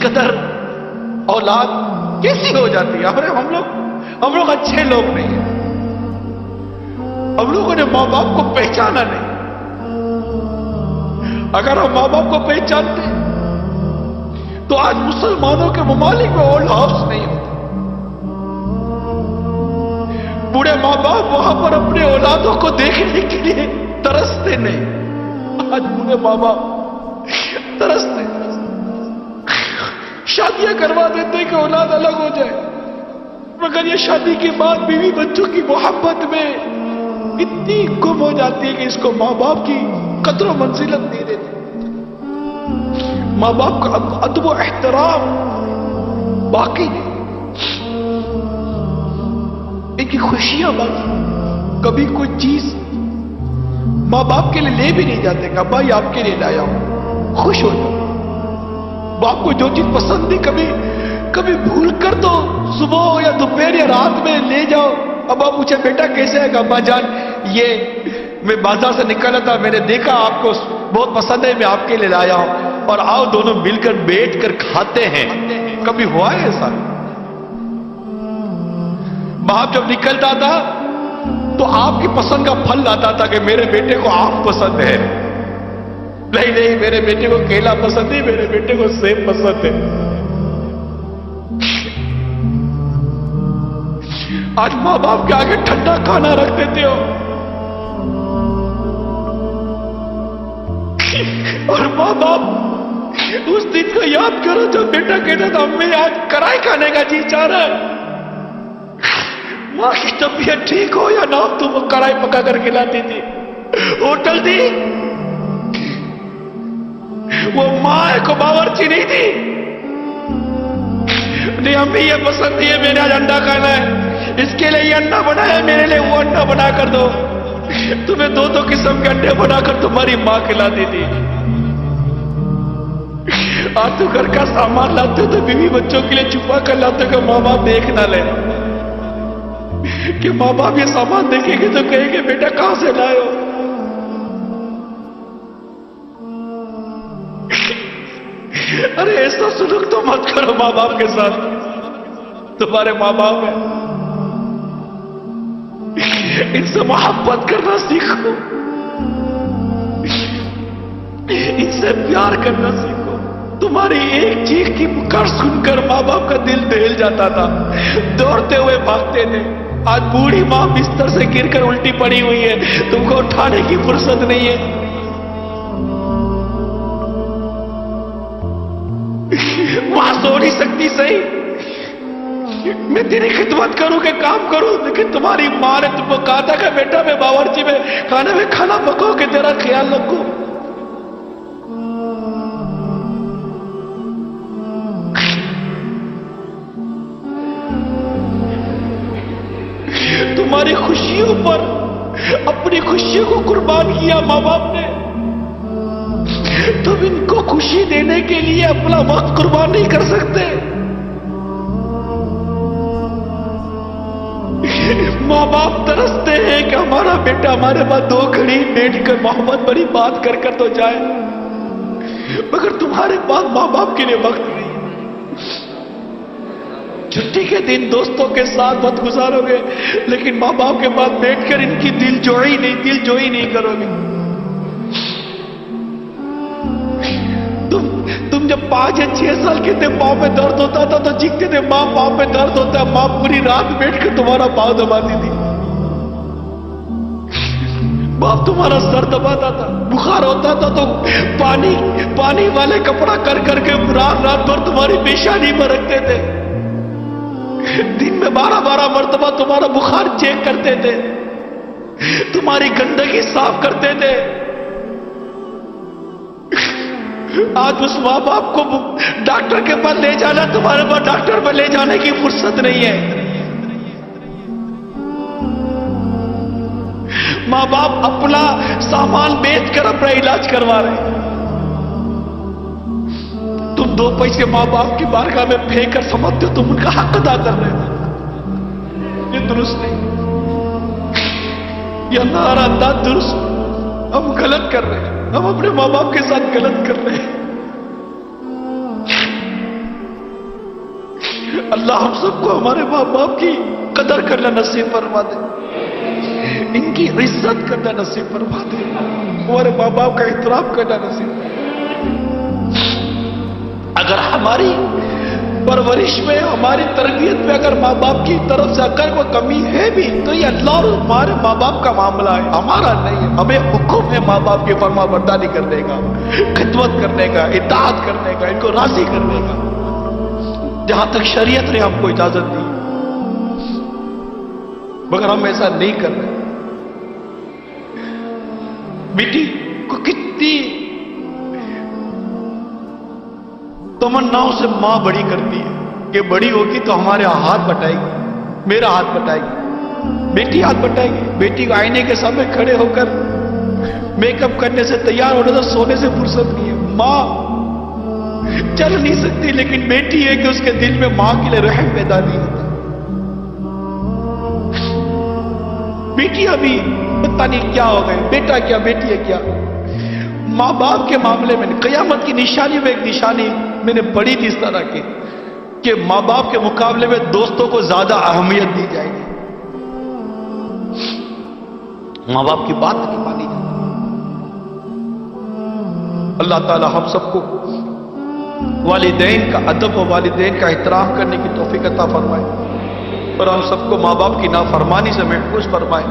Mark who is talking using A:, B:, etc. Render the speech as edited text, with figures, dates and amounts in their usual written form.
A: قدر اولاد کیسی ہو جاتی ہے. ہم لوگ اچھے لوگ نہیں ہیں. ہم لوگوں نے ماں باپ کو پہچانا نہیں. اگر ہم ماں باپ کو پہچانتے تو آج مسلمانوں کے ممالک میں اولڈ ہاؤس نہیں ہوتا. بوڑھے ماں باپ وہاں پر اپنے اولادوں کو دیکھنے کے لیے ترستے نہیں. آج بوڑھے ماں باپ ترستے شادیاں کروا دیتے کہ اولاد الگ ہو جائے، مگر یہ شادی کے بعد بیوی بچوں کی محبت میں اتنی گم ہو جاتی ہے کہ اس کو ماں باپ کی قدر و منزلت نہیں دیتے. ماں باپ کا ادب و احترام باقی نہیں. ان کی خوشیاں باقی. کبھی کوئی چیز ماں باپ کے لیے لے بھی نہیں جاتے کہ ابا یہ آپ کے لیے لایا ہوں، خوش ہو جاؤ. باپ کو جو چیز پسند نہیں کبھی بھول کر تو صبح ہو یا دوپہر یا رات میں لے جاؤ. ابا پوچھے بیٹا کیسے ہے؟ ابا جان یہ میں بازار سے نکلا تھا، میں نے دیکھا آپ کو بہت پسند ہے، میں آپ کے لیے لایا ہوں، اور آؤ دونوں مل کر بیٹھ کر کھاتے ہیں. کبھی ہوا ہے ایسا؟ باپ جب نکلتا تھا تو آپ کی پسند کا پھل لاتا تھا کہ میرے بیٹے کو آم پسند ہے. نہیں میرے بیٹے کو کیلا پسند ہے، میرے بیٹے کو سیب پسند ہے. آج ماں باپ کے آگے ٹھنڈا کھانا رکھ دیتے ہو، اور ماں باپ اس دن کو یاد کرو جب بیٹا کہتا تھا امی آج کڑھائی کھانے کا جی چاہ رہا ہے. ماں کی طبیعت ٹھیک ہو یا نہ ہو تم کڑھائی پکا کر کھلاتی تھی. ہوٹل تھی، وہ ماں کو باورچی نہیں تھی. نہیں امی یہ پسند نہیں ہے، میں نے آج انڈا کھانا ہے، اس کے لیے یہ انڈا بنایا، میرے لیے وہ انڈا بنا کر دو. تمہیں دو قسم کے انڈے بنا کر تمہاری ماں کھلاتی تھی. آج تو گھر کا سامان لاتے ہو تو بیوی بچوں کے لیے چھپا کر لاتے ہو کہ ماں باپ دیکھ نہ لے، کہ ماں باپ یہ سامان دیکھیں گے تو کہیں گے بیٹا کہاں سے لائے ہو. ارے ایسا سلوک تو مت کرو ماں باپ کے ساتھ. تمہارے ماں باپ ہیں، ان سے محبت کرنا سیکھو، ان سے پیار کرنا سیکھو. تمہاری ایک چیخ کی پکار سن کر ماں باپ کا دل دہل جاتا تھا، دوڑتے ہوئے بھاگتے تھے. آج بوڑھی ماں بستر سے گر کر الٹی پڑی ہوئی ہے، تم کو اٹھانے کی فرصت نہیں ہے. ماں سو نہیں سکتی صحیح، میں تیری خدمت کروں کہ کام کروں، لیکن تمہاری ماں نے تم کو کہا تھا کہ بیٹا میں باورچی میں کھانا پکاؤ کہ تیرا خیال رکھوں. تمہاری خوشیوں پر اپنی خوشیوں کو قربان کیا ماں باپ نے. تم ان کو خوشی دینے کے لیے اپنا وقت قربان نہیں کر سکتے. ماں باپ ترستے ہیں کہ ہمارا بیٹا ہمارے پاس 2 گھڑی بیٹھ کر محبت بڑی بات کر تو جائے، مگر تمہارے پاس ماں باپ کے لیے وقت نہیں. چھٹی کے دن دوستوں کے ساتھ وقت گزارو گے، لیکن ماں باپ کے پاس بیٹھ کر ان کی دل جوئی نہیں کرو گے. تم جب 5 یا 6 سال کے تھے، پاؤں میں درد ہوتا تھا تو چیختے تھے ماں پاؤں میں درد ہوتا ہے. ماں پوری رات بیٹھ کر تمہارا پاؤں دباتی تھی. باپ تمہارا سر دباتا تھا. بخار ہوتا تھا تو پانی والے کپڑا کر کے رات بھر تمہاری پیشانی میں رکھتے تھے. دن میں 12 مرتبہ تمہارا بخار چیک کرتے تھے، تمہاری گندگی صاف کرتے تھے. آج اس ماں باپ کو ڈاکٹر کے پاس لے جانا، تمہارے پاس ڈاکٹر پر لے جانے کی فرصت نہیں ہے. ماں باپ اپنا سامان بیچ کر اپنا علاج کروا رہے ہیں. تم 2 پیسے ماں باپ کی بارگاہ میں پھینک کر سمجھتے ہو تم ان کا حق ادا کر رہے ہو. یہ درست نہیں، یہ ہمارا انداز درست. ہم غلط کر رہے ہیں، ہم اپنے ماں باپ کے ساتھ غلط کر رہے ہیں. اللہ ہم سب کو ہمارے ماں باپ کی قدر کرنا نصیب فرما دے، ان کی عزت کرنا نصیب فرما دے، ہمارے ماں باپ کا احترام کرنا نصیب فرما دے۔ اگر ہماری پرورش میں، ہماری تربیت میں اگر ماں باپ کی طرف سے اگر کوئی کمی ہے بھی تو یہ اللہ اور ہمارے ماں باپ کا معاملہ ہے، ہمارا نہیں ہے۔ ہمیں حکم ہے ماں باپ کی فرما برداری کرنے کا، خدمت کرنے کا، اطاعت کرنے کا، ان کو راضی کرنے کا، جہاں تک شریعت نے ہم کو اجازت دی، مگر ہم ایسا نہیں کر رہے۔ بیٹی کو کتنی تمناؤں سے ماں بڑی کرتی ہے کہ بڑی ہوگی تو ہمارے ہاتھ بٹائے گی، میرا ہاتھ بٹائے گی، بیٹی ہاتھ بٹائے گی۔ بیٹی کو آئینے کے سامنے کھڑے ہو کر میک اپ کرنے سے، تیار ہونے سے، سونے سے فرصت نہیں ہے۔ ماں چل نہیں سکتی، لیکن بیٹی ہے کہ اس کے دل میں ماں کے لیے رحم پیدا نہیں ہوتا۔ بیٹی ابھی پتہ نہیں کیا ہو گئے، بیٹا کیا بیٹی ہے کیا۔ ماں باپ کے معاملے میں قیامت کی نشانی میں ایک نشانی میں نے پڑھی تھی اس طرح کی کہ ماں باپ کے مقابلے میں دوستوں کو زیادہ اہمیت دی جائے گی، ماں باپ کی بات نہیں مانی جائے۔ اللہ تعالی ہم سب کو والدین کا ادب و والدین کا احترام کرنے کی توفیق عطا فرمائے، اور ہم سب کو ماں باپ کی نافرمانی سے محفوظ فرمائے۔